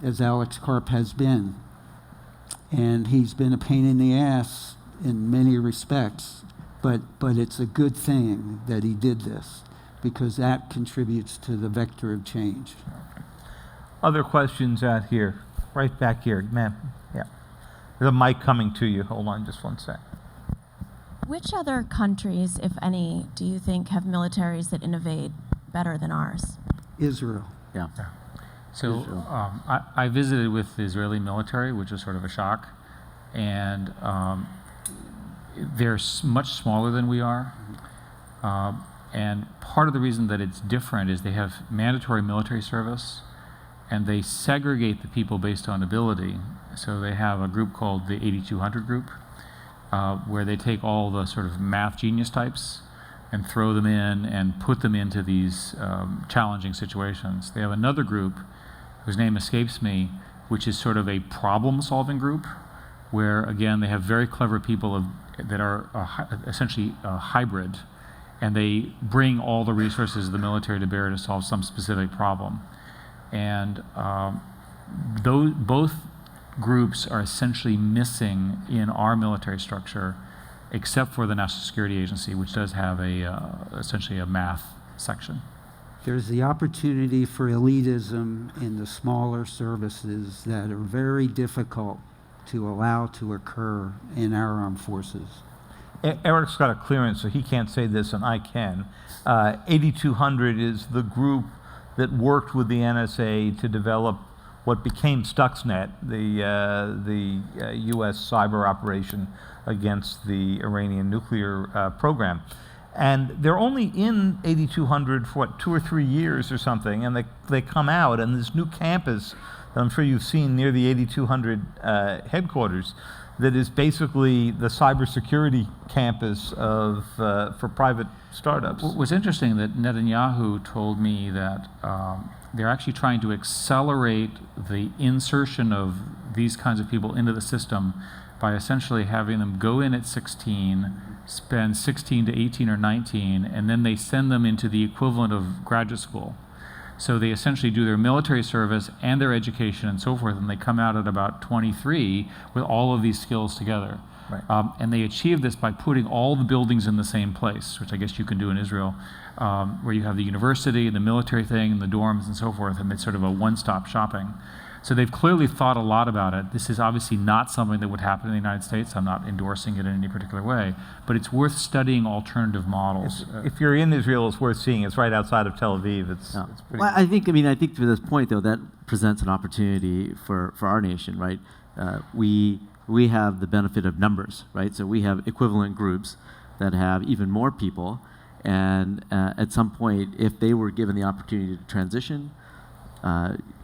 as Alex Karp has been. And he's been a pain in the ass in many respects, but it's a good thing that he did this, because that contributes to the vector of change. Other questions out here? Right back here, ma'am. Yeah. There's a mic coming to you. Hold on just one sec. Which other countries, if any, do you think have militaries that innovate better than ours? Israel. Yeah. So I visited with the Israeli military, which was sort of a shock, and they're much smaller than we are. And part of the reason that it's different is they have mandatory military service, and they segregate the people based on ability. So they have a group called the 8200 group, where they take all the sort of math genius types and throw them in and put them into these challenging situations. They have another group whose name escapes me, which is sort of a problem-solving group, where, again, they have very clever people that are essentially a hybrid, and they bring all the resources of the military to bear to solve some specific problem. And both groups are essentially missing in our military structure, except for the National Security Agency, which does have essentially a math section. There's the opportunity for elitism in the smaller services that are very difficult to allow to occur in our armed forces. Eric's got a clearance, so he can't say this, and I can. 8200 is the group that worked with the NSA to develop what became Stuxnet, the U.S. cyber operation against the Iranian nuclear program. And they're only in 8200 for, 2 or 3 years or something, and they come out, and this new campus that I'm sure you've seen near the 8200 headquarters, that is basically the cybersecurity campus for private startups. What's interesting that Netanyahu told me that they're actually trying to accelerate the insertion of these kinds of people into the system by essentially having them go in at 16, spend 16 to 18 or 19, and then they send them into the equivalent of graduate school. So they essentially do their military service and their education and so forth, and they come out at about 23 with all of these skills together. Right. And they achieve this by putting all the buildings in the same place, which I guess you can do in Israel, where you have the university, the military thing, and the dorms and so forth, and it's sort of a one-stop shopping. So they've clearly thought a lot about it. This is obviously not something that would happen in the United States. I'm not endorsing it in any particular way, but it's worth studying alternative models. If you're in Israel, it's worth seeing. It's right outside of Tel Aviv. It's pretty. Well, I think to this point though, that presents an opportunity for our nation, right? We have the benefit of numbers, right? So we have equivalent groups that have even more people, and at some point, if they were given the opportunity to transition,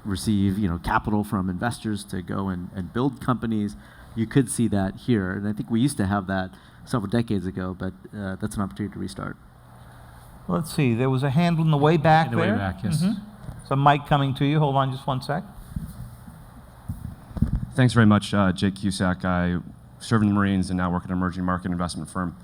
receive capital from investors to go and build companies, you could see that here. And I think we used to have that several decades ago, but that's an opportunity to restart. Let's see. There was a hand on the way back In the way there. back, yes. So mic coming to you. Hold on just one sec. Thanks very much, Jake Cusack. I serve in the Marines and now work at an emerging market investment firm.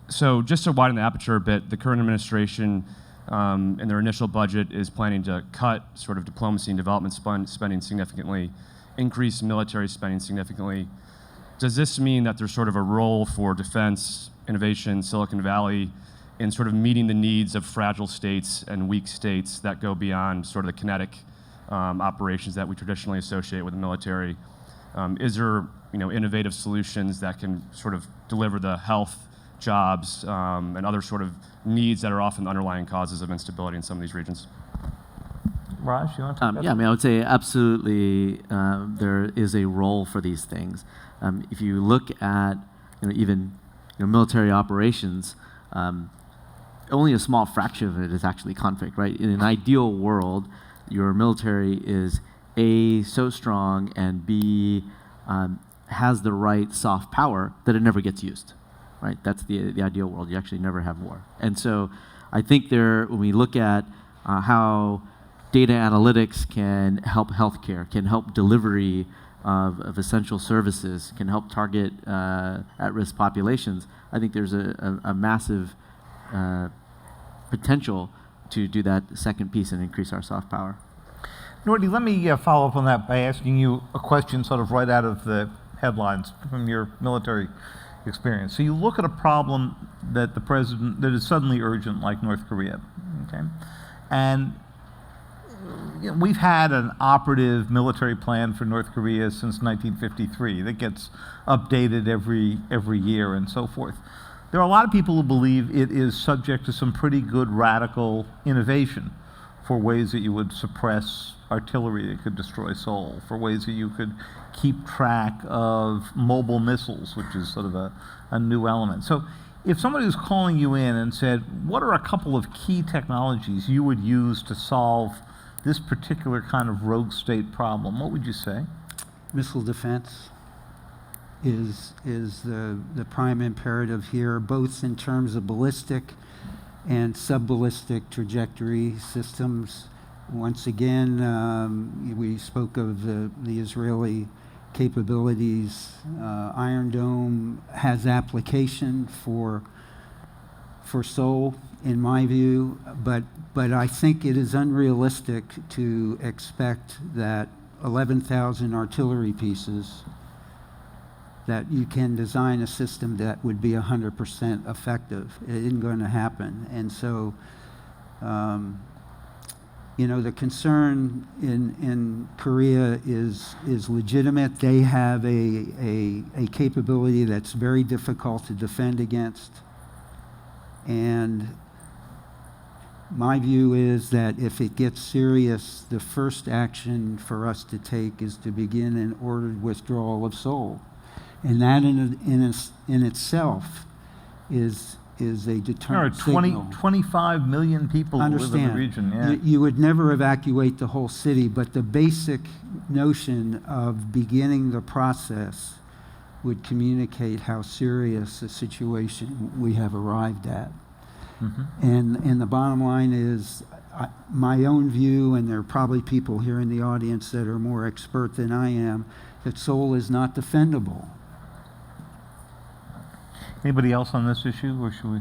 So just to widen the aperture a bit, the current administration in their initial budget is planning to cut sort of diplomacy and development spending significantly, increase military spending significantly. Does this mean that there's sort of a role for defense, innovation, Silicon Valley in sort of meeting the needs of fragile states and weak states that go beyond sort of the kinetic operations that we traditionally associate with the military? Is there innovative solutions that can sort of deliver the health, jobs, and other sort of needs that are often the underlying causes of instability in some of these regions? Raj, you want to take that? Yeah, I would say absolutely there is a role for these things. If you look at even military operations, only a small fraction of it is actually conflict, right? In an ideal world, your military is A, so strong, and B, has the right soft power that it never gets used, right? That's the ideal world. You actually never have war. And so I think when we look at how data analytics can help healthcare, can help delivery of essential services, can help target at-risk populations, I think there's a massive potential to do that second piece and increase our soft power. Norton, let me follow up on that by asking you a question sort of right out of the headlines from your military experience. So you look at a problem that is suddenly urgent, like North Korea, okay? And we've had an operative military plan for North Korea since 1953 that gets updated every year and so forth. There are a lot of people who believe it is subject to some pretty good radical innovation for ways that you would suppress artillery that could destroy Seoul, for ways that you could keep track of mobile missiles, which is sort of a new element. So if somebody was calling you in and said, what are a couple of key technologies you would use to solve this particular kind of rogue state problem, what would you say? Missile defense is the prime imperative here, both in terms of ballistic and sub-ballistic trajectory systems. Once again, we spoke of the Israeli capabilities. Iron Dome has application for Seoul, in my view, but I think it is unrealistic to expect that 11,000 artillery pieces that you can design a system that would be 100% effective. It isn't going to happen. And so, the concern in Korea is legitimate. They have a capability that's very difficult to defend against. And my view is that if it gets serious, the first action for us to take is to begin an ordered withdrawal of Seoul. And that in itself is a deterrent signal. 25 million people who live in the region. Yeah. You would never evacuate the whole city, but the basic notion of beginning the process would communicate how serious a situation we have arrived at. Mm-hmm. And the bottom line is, my own view, and there are probably people here in the audience that are more expert than I am, that Seoul is not defendable. Anybody else on this issue, or should we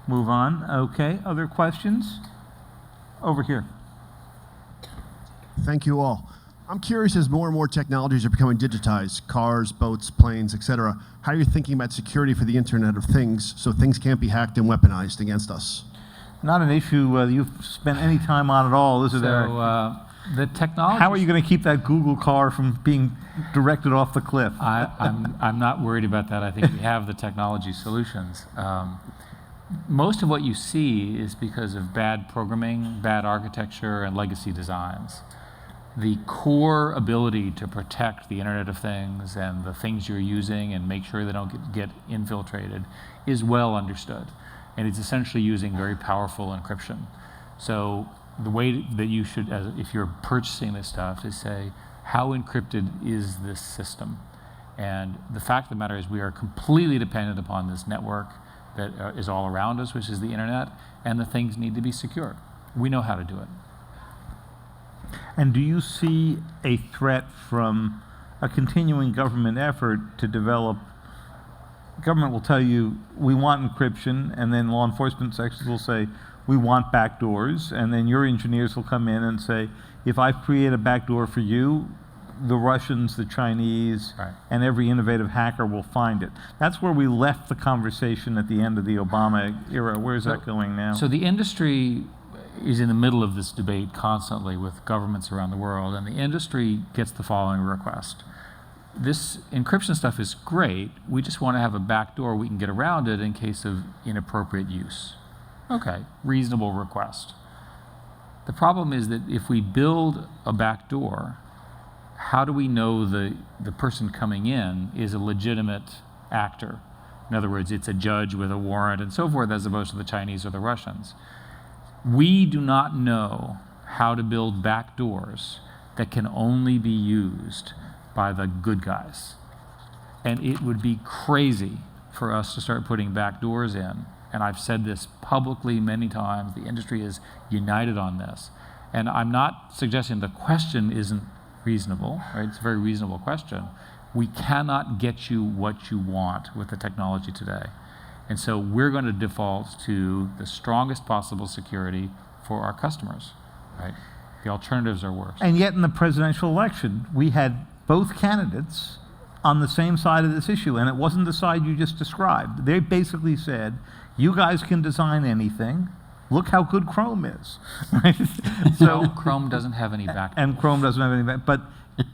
move on? Okay, other questions? Over here. Thank you all. I'm curious, as more and more technologies are becoming digitized, cars, boats, planes, etc., how you're thinking about security for the Internet of Things so things can't be hacked and weaponized against us. Not an issue you've spent any time on at all, is it, Eric? The technology. How are you going to keep that Google car from being directed off the cliff? I'm not worried about that. I think we have the technology solutions. Most of what you see is because of bad programming, bad architecture, and legacy designs. The core ability to protect the Internet of Things and the things you're using and make sure they don't get infiltrated is well understood. And it's essentially using very powerful encryption. So the way that you should, if you're purchasing this stuff, is say, how encrypted is this system? And the fact of the matter is we are completely dependent upon this network that is all around us, which is the Internet, and the things need to be secure. We know how to do it. And do you see a threat from a continuing government effort to develop? Government will tell you, we want encryption, and then law enforcement sections will say, we want backdoors, and then your engineers will come in and say, if I create a backdoor for you, the Russians, the Chinese, and every innovative hacker will find it. That's where we left the conversation at the end of the Obama era. Where is that going now? So the industry is in the middle of this debate constantly with governments around the world, and the industry gets the following request. This encryption stuff is great. We just want to have a backdoor we can get around it in case of inappropriate use. Okay, reasonable request. The problem is that if we build a backdoor, how do we know the person coming in is a legitimate actor? In other words, it's a judge with a warrant and so forth, as opposed to the Chinese or the Russians. We do not know how to build backdoors that can only be used by the good guys. And it would be crazy for us to start putting backdoors in. And I've said this publicly many times. The industry is united on this. And I'm not suggesting the question isn't reasonable, right? It's a very reasonable question. We cannot get you what you want with the technology today. And so we're going to default to the strongest possible security for our customers, right? The alternatives are worse. And yet in the presidential election, we had both candidates on the same side of this issue, and it wasn't the side you just described. They basically said, you guys can design anything. Look how good Chrome is. Right? So Chrome doesn't have any backdoors. And Chrome doesn't have any back. But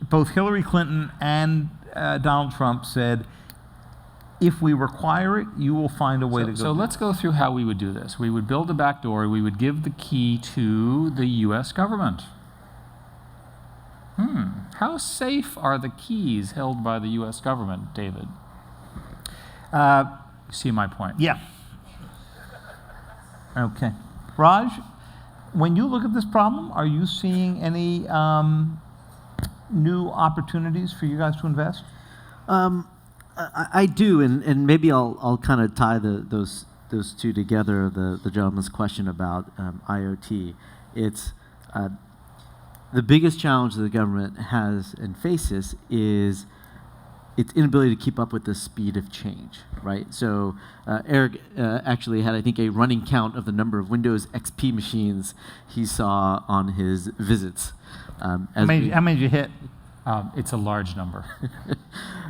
both Hillary Clinton and Donald Trump said, if we require it, you will find a way to go. So let's go through how we would do this. We would build a backdoor. We would give the key to the U.S. government. How safe are the keys held by the U.S. government, David? You see my point? Yeah. Okay. Raj, when you look at this problem, are you seeing any new opportunities for you guys to invest? I do, and maybe I'll kind of tie those two together. The gentleman's question about IoT. It's the biggest challenge that the government has and faces is its inability to keep up with the speed of change, right? So Eric actually had, I think, a running count of the number of Windows XP machines he saw on his visits. How many did you hit? It's a large number.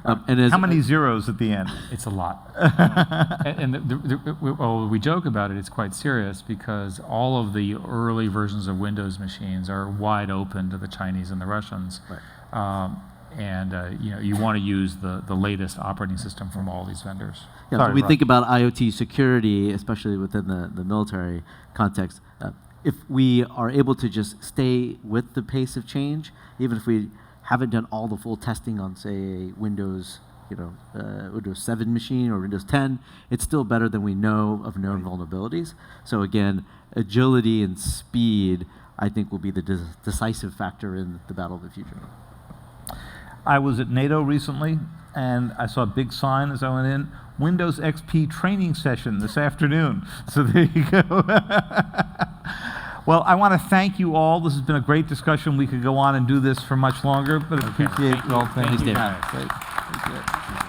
How many zeros at the end? It's a lot. Well, we joke about it, it's quite serious because all of the early versions of Windows machines are wide open to the Chinese and the Russians. Right. You want to use the latest operating system from all these vendors. Yeah, Sorry, when we Rob. think about IoT security, especially within the military context, if we are able to just stay with the pace of change, even if we haven't done all the full testing on, say, a Windows 7 machine or Windows 10, it's still better than we know of known vulnerabilities. So again, agility and speed, I think, will be the decisive factor in the battle of the future. I was at NATO recently, and I saw a big sign as I went in, Windows XP training session this afternoon. So there you go. Well, I want to thank you all. This has been a great discussion. We could go on and do this for much longer, but I appreciate it all. Thanks, Dave. Great. Thank you.